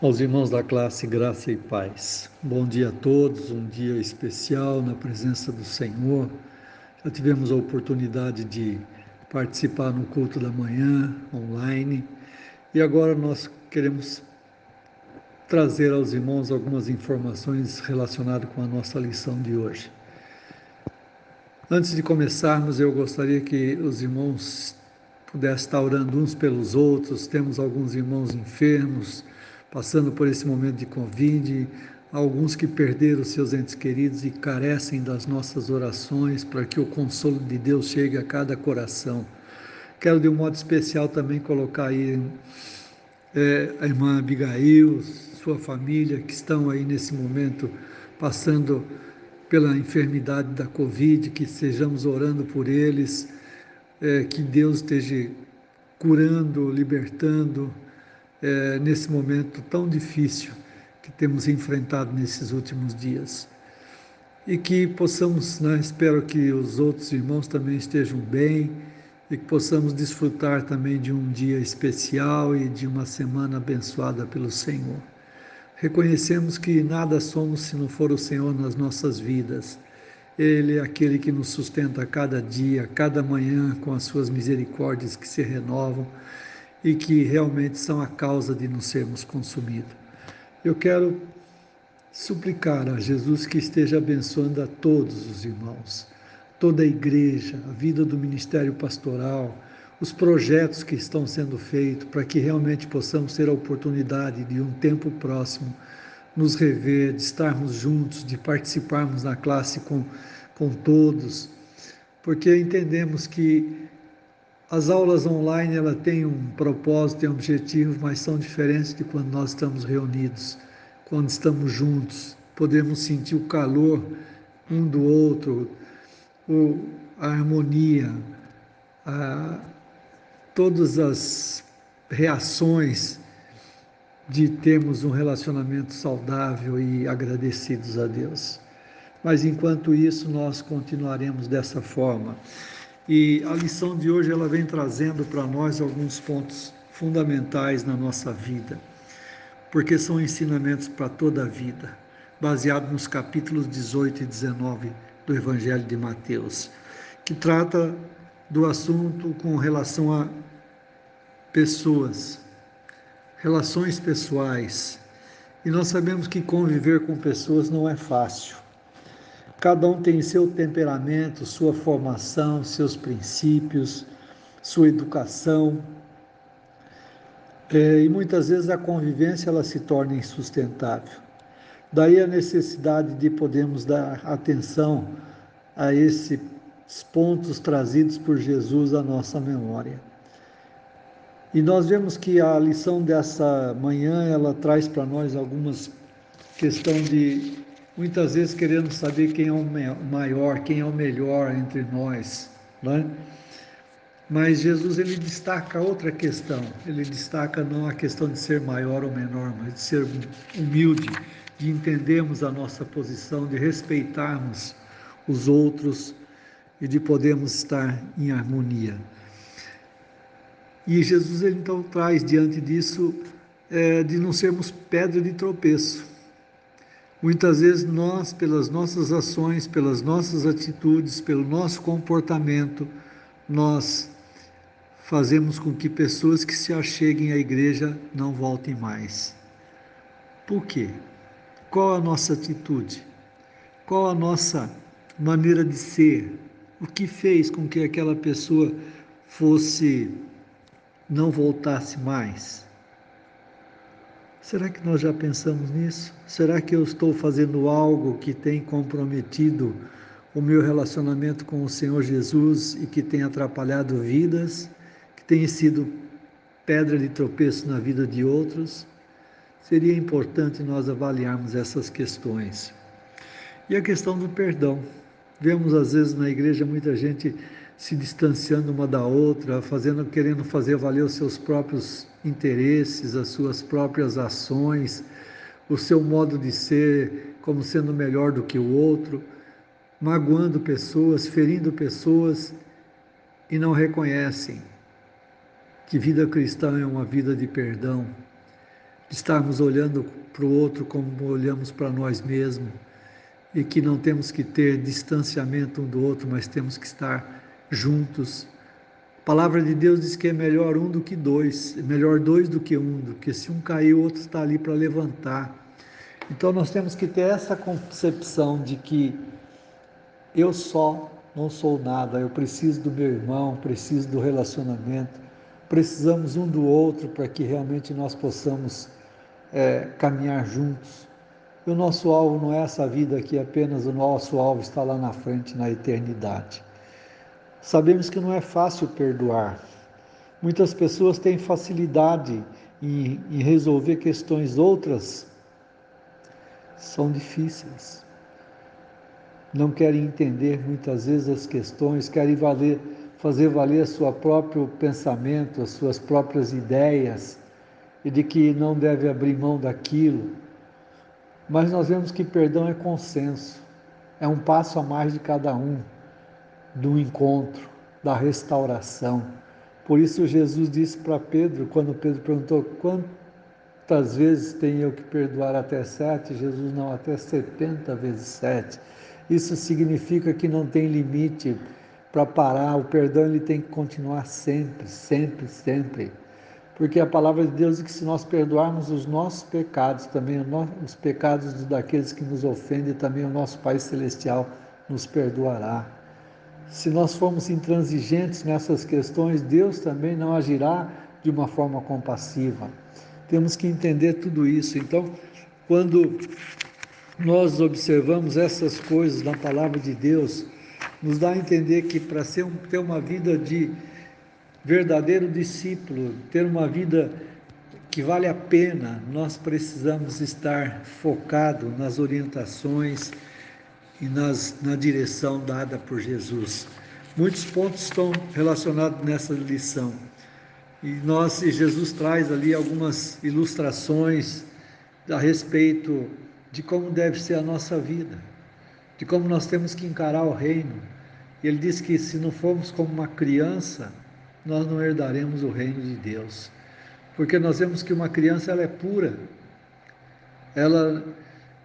Aos irmãos da classe, graça e paz. Bom dia a todos, um dia especial na presença do Senhor. Já tivemos a oportunidade de participar no culto da manhã, online, e agora nós queremos trazer aos irmãos algumas informações relacionadas com a nossa lição de hoje. Antes de começarmos, eu gostaria que os irmãos pudessem estar orando uns pelos outros. Temos alguns irmãos enfermos, passando por esse momento de Covid, alguns que perderam seus entes queridos e carecem das nossas orações para que o consolo de Deus chegue a cada coração. Quero de um modo especial também colocar aí a irmã Abigail, sua família, que estão aí nesse momento passando pela enfermidade da Covid, que estejamos orando por eles, que Deus esteja curando, libertando, nesse momento tão difícil que temos enfrentado nesses últimos dias. E que possamos, né, espero que os outros irmãos também estejam bem e que possamos desfrutar também de um dia especial e de uma semana abençoada pelo Senhor. Reconhecemos que nada somos se não for o Senhor nas nossas vidas. Ele é aquele que nos sustenta a cada dia, cada manhã, com as suas misericórdias que se renovam e que realmente são a causa de não sermos consumidos. Eu quero suplicar a Jesus que esteja abençoando a todos os irmãos, toda a igreja, a vida do ministério pastoral, os projetos que estão sendo feitos, para que realmente possamos ter a oportunidade de um tempo próximo nos rever, de estarmos juntos, de participarmos na classe com todos, porque entendemos que as aulas online ela têm um propósito, têm um objetivo, mas são diferentes de quando nós estamos reunidos, quando estamos juntos, podemos sentir o calor um do outro, a harmonia, a, todas as reações de termos um relacionamento saudável e agradecidos a Deus. Mas enquanto isso, nós continuaremos dessa forma. E a lição de hoje ela vem trazendo para nós alguns pontos fundamentais na nossa vida, porque são ensinamentos para toda a vida, baseado nos capítulos 18 e 19 do Evangelho de Mateus, que trata do assunto com relação a pessoas, relações pessoais. E nós sabemos que conviver com pessoas não é fácil. Cada um tem seu temperamento, sua formação, seus princípios, sua educação. E muitas vezes a convivência ela se torna insustentável. Daí a necessidade de podermos dar atenção a esses pontos trazidos por Jesus à nossa memória. E nós vemos que a lição dessa manhã, ela traz para nós algumas questão de, muitas vezes, querendo saber quem é o maior, quem é o melhor entre nós, né? Mas Jesus, ele destaca outra questão, ele destaca não a questão de ser maior ou menor, mas de ser humilde, de entendermos a nossa posição, de respeitarmos os outros e de podermos estar em harmonia. E Jesus, ele então traz diante disso, de não sermos pedra de tropeço. Muitas vezes nós, pelas nossas ações, pelas nossas atitudes, pelo nosso comportamento, nós fazemos com que pessoas que se acheguem à igreja não voltem mais. Por quê? Qual a nossa atitude? Qual a nossa maneira de ser? O que fez com que aquela pessoa não voltasse mais? Será que nós já pensamos nisso? Será que eu estou fazendo algo que tem comprometido o meu relacionamento com o Senhor Jesus e que tem atrapalhado vidas, que tem sido pedra de tropeço na vida de outros? Seria importante nós avaliarmos essas questões. E a questão do perdão. Vemos às vezes na igreja muita gente se distanciando uma da outra, querendo fazer valer os seus próprios interesses, as suas próprias ações, o seu modo de ser como sendo melhor do que o outro, magoando pessoas, ferindo pessoas e não reconhecem que vida cristã é uma vida de perdão, de estarmos olhando para o outro como olhamos para nós mesmos, e que não temos que ter distanciamento um do outro, mas temos que estar juntos. A palavra de Deus diz que é melhor um do que dois, é melhor dois do que um, porque se um cair, o outro está ali para levantar. Então nós temos que ter essa concepção de que eu só não sou nada, eu preciso do meu irmão, preciso do relacionamento, precisamos um do outro para que realmente nós possamos caminhar juntos. E o nosso alvo não é essa vida aqui apenas, o nosso alvo está lá na frente, na eternidade. Sabemos que não é fácil perdoar. Muitas pessoas têm facilidade em resolver questões, outras são difíceis. Não querem entender muitas vezes as questões, querem fazer valer seu próprio pensamento, as suas próprias ideias, e de que não deve abrir mão daquilo. Mas nós vemos que perdão é consenso, é um passo a mais de cada um, do encontro, da restauração. Por isso Jesus disse para Pedro, quando Pedro perguntou quantas vezes tenho eu que perdoar até 7, Jesus não, até 70 vezes 7. Isso significa que não tem limite para parar, o perdão ele tem que continuar sempre, sempre, sempre. Porque a palavra de Deus diz que se nós perdoarmos os nossos pecados, também os pecados daqueles que nos ofendem, também o nosso Pai Celestial nos perdoará. Se nós formos intransigentes nessas questões, Deus também não agirá de uma forma compassiva. Temos que entender tudo isso. Então, quando nós observamos essas coisas na palavra de Deus, nos dá a entender que para ter uma vida de verdadeiro discípulo, ter uma vida que vale a pena, nós precisamos estar focado nas orientações e na direção dada por Jesus. Muitos pontos estão relacionados nessa lição. E Jesus traz ali algumas ilustrações a respeito de como deve ser a nossa vida, de como nós temos que encarar o reino. E ele diz que se não formos como uma criança, nós não herdaremos o reino de Deus. Porque nós vemos que uma criança ela é pura, ela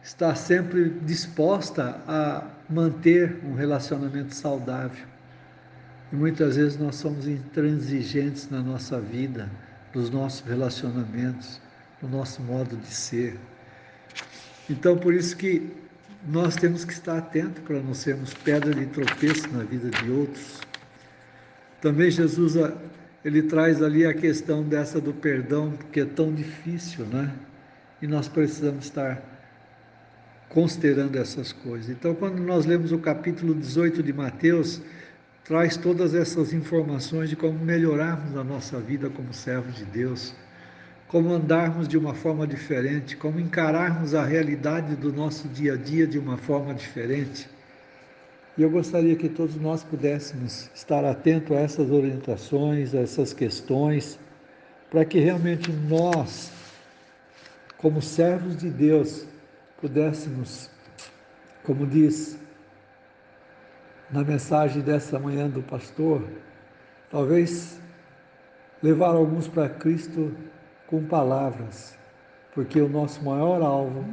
está sempre disposta a manter um relacionamento saudável. E muitas vezes nós somos intransigentes na nossa vida, nos nossos relacionamentos, no nosso modo de ser. Então, por isso que nós temos que estar atentos para não sermos pedra de tropeço na vida de outros. Também Jesus, ele traz ali a questão dessa do perdão, porque é tão difícil, né? E nós precisamos estar considerando essas coisas. Então, quando nós lemos o capítulo 18 de Mateus, traz todas essas informações de como melhorarmos a nossa vida como servos de Deus, como andarmos de uma forma diferente, como encararmos a realidade do nosso dia a dia de uma forma diferente. E eu gostaria que todos nós pudéssemos estar atentos a essas orientações, a essas questões, para que realmente nós, como servos de Deus, pudéssemos, como diz na mensagem dessa manhã do pastor, talvez levar alguns para Cristo com palavras, porque o nosso maior alvo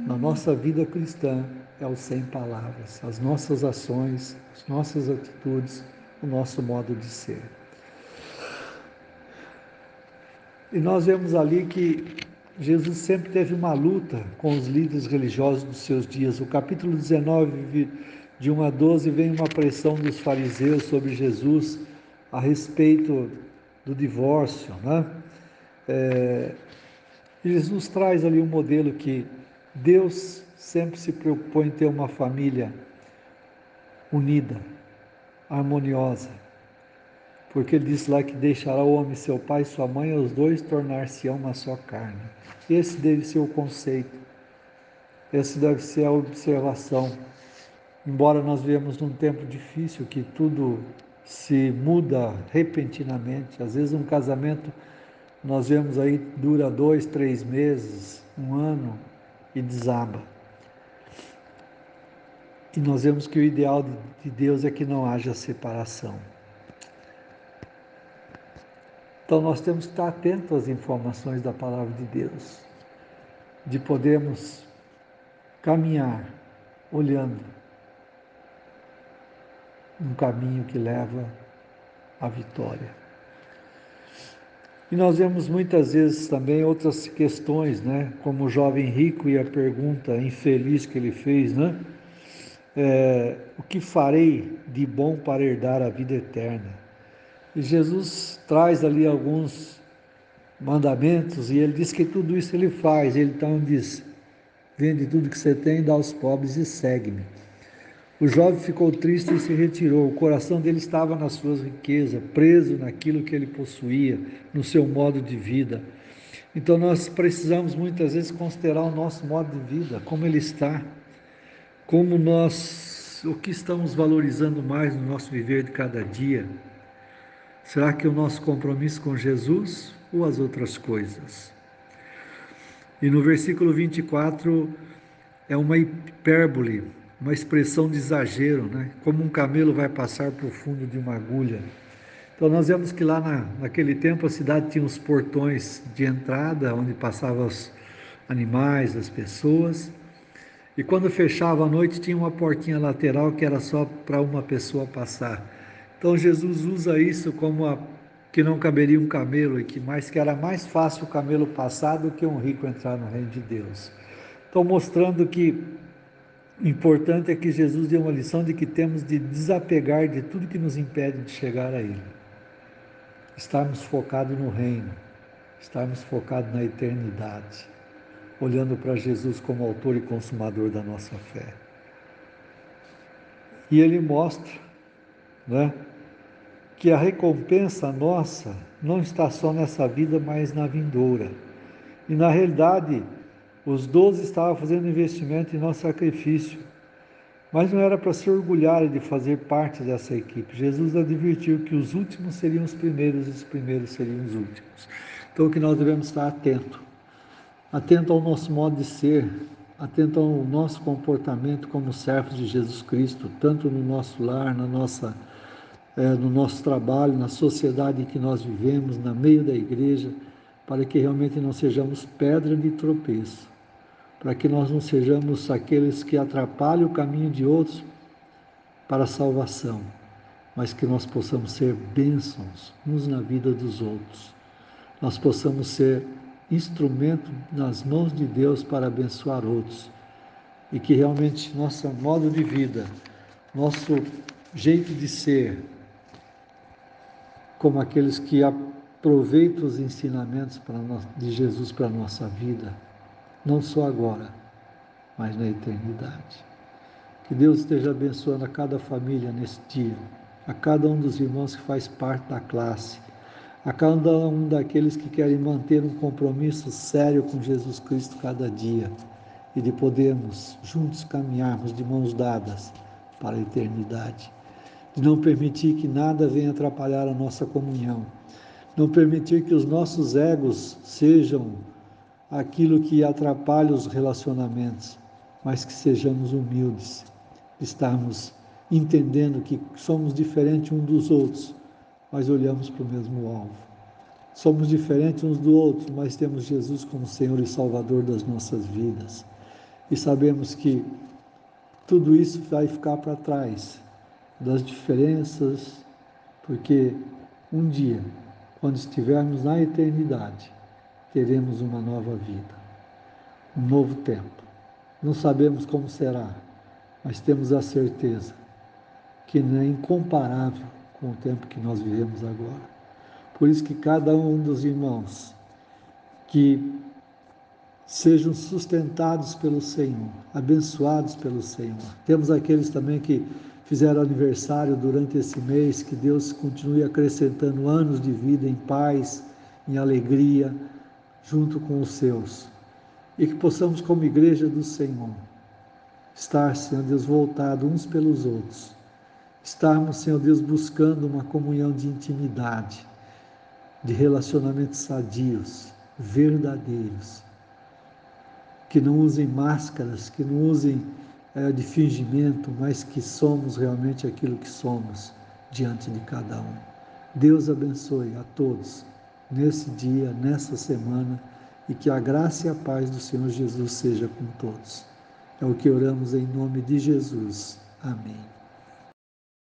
na nossa vida cristã é o sem palavras, as nossas ações, as nossas atitudes, o nosso modo de ser. E nós vemos ali que Jesus sempre teve uma luta com os líderes religiosos dos seus dias. O capítulo 19, de 1 a 12, vem uma pressão dos fariseus sobre Jesus a respeito do divórcio, né? Jesus traz ali um modelo que Deus sempre se preocupou em ter uma família unida, harmoniosa, porque ele diz lá que deixará o homem seu pai e sua mãe, os dois tornar-se-ão uma só carne. Esse deve ser o conceito, esse deve ser a observação. Embora nós vivamos num tempo difícil, que tudo se muda repentinamente, às vezes um casamento nós vemos aí dura 2, 3 meses, um ano e desaba. E nós vemos que o ideal de Deus é que não haja separação. Então nós temos que estar atentos às informações da palavra de Deus. de podermos caminhar olhando um caminho que leva à vitória. E nós vemos muitas vezes também outras questões, né? Como o jovem rico e a pergunta infeliz que ele fez, né? O que farei de bom para herdar a vida eterna? E Jesus traz ali alguns mandamentos e ele diz que tudo isso ele faz. Ele então diz: vende tudo que você tem, dá aos pobres e segue-me. O jovem ficou triste e se retirou. O coração dele estava nas suas riquezas, preso naquilo que ele possuía, no seu modo de vida. Então nós precisamos muitas vezes considerar o nosso modo de vida, como ele está, o que estamos valorizando mais no nosso viver de cada dia. Será que é o nosso compromisso com Jesus ou as outras coisas? E no versículo 24 é uma hipérbole, uma expressão de exagero, né? Como um camelo vai passar por fundo de uma agulha. Então nós vemos que lá naquele tempo a cidade tinha os portões de entrada, onde passavam os animais, as pessoas, e quando fechava à noite tinha uma portinha lateral que era só para uma pessoa passar. Então Jesus usa isso como que não caberia um camelo, que era mais fácil o camelo passar do que um rico entrar no reino de Deus. Então mostrando que o importante é que Jesus deu uma lição de que temos de desapegar de tudo que nos impede de chegar a Ele. Estarmos focados no reino, estarmos focados na eternidade, olhando para Jesus como autor e consumador da nossa fé. E Ele mostra, né, que a recompensa nossa não está só nessa vida, mas na vindoura. E na realidade, os 12 estavam fazendo investimento em nosso sacrifício, mas não era para se orgulharem de fazer parte dessa equipe. Jesus advertiu que os últimos seriam os primeiros e os primeiros seriam os últimos. Então, que nós devemos estar atento ao nosso modo de ser, atento ao nosso comportamento como servos de Jesus Cristo, tanto no nosso lar, no nosso trabalho, na sociedade em que nós vivemos, no meio da igreja, para que realmente não sejamos pedra de tropeço, para que nós não sejamos aqueles que atrapalham o caminho de outros para a salvação, mas que nós possamos ser bênçãos uns na vida dos outros. Nós possamos ser instrumento nas mãos de Deus para abençoar outros e que realmente nosso modo de vida, nosso jeito de ser, como aqueles que aproveitam os ensinamentos de Jesus para a nossa vida, não só agora, mas na eternidade. Que Deus esteja abençoando a cada família nesse dia, a cada um dos irmãos que faz parte da classe, a cada um daqueles que querem manter um compromisso sério com Jesus Cristo cada dia e de podermos juntos caminharmos de mãos dadas para a eternidade. De não permitir que nada venha atrapalhar a nossa comunhão, não permitir que os nossos egos sejam aquilo que atrapalha os relacionamentos, mas que sejamos humildes, estarmos entendendo que somos diferentes uns dos outros, mas olhamos para o mesmo alvo. Somos diferentes uns do outro, mas temos Jesus como Senhor e Salvador das nossas vidas. E sabemos que tudo isso vai ficar para trás das diferenças, porque um dia, quando estivermos na eternidade, teremos uma nova vida, um novo tempo. Não sabemos como será, mas temos a certeza que não é incomparável com o tempo que nós vivemos agora. Por isso que cada um dos irmãos que sejam sustentados pelo Senhor, abençoados pelo Senhor. Temos aqueles também que fizeram aniversário durante esse mês, que Deus continue acrescentando anos de vida em paz, em alegria, junto com os seus. E que possamos, como igreja do Senhor, estar, Senhor Deus, voltados uns pelos outros. Estarmos, Senhor Deus, buscando uma comunhão de intimidade, de relacionamentos sadios, verdadeiros, que não usem máscaras, que não usem de fingimento, mas que somos realmente aquilo que somos diante de cada um. Deus abençoe a todos nesse dia, nessa semana, e que a graça e a paz do Senhor Jesus seja com todos. É o que oramos em nome de Jesus. Amém.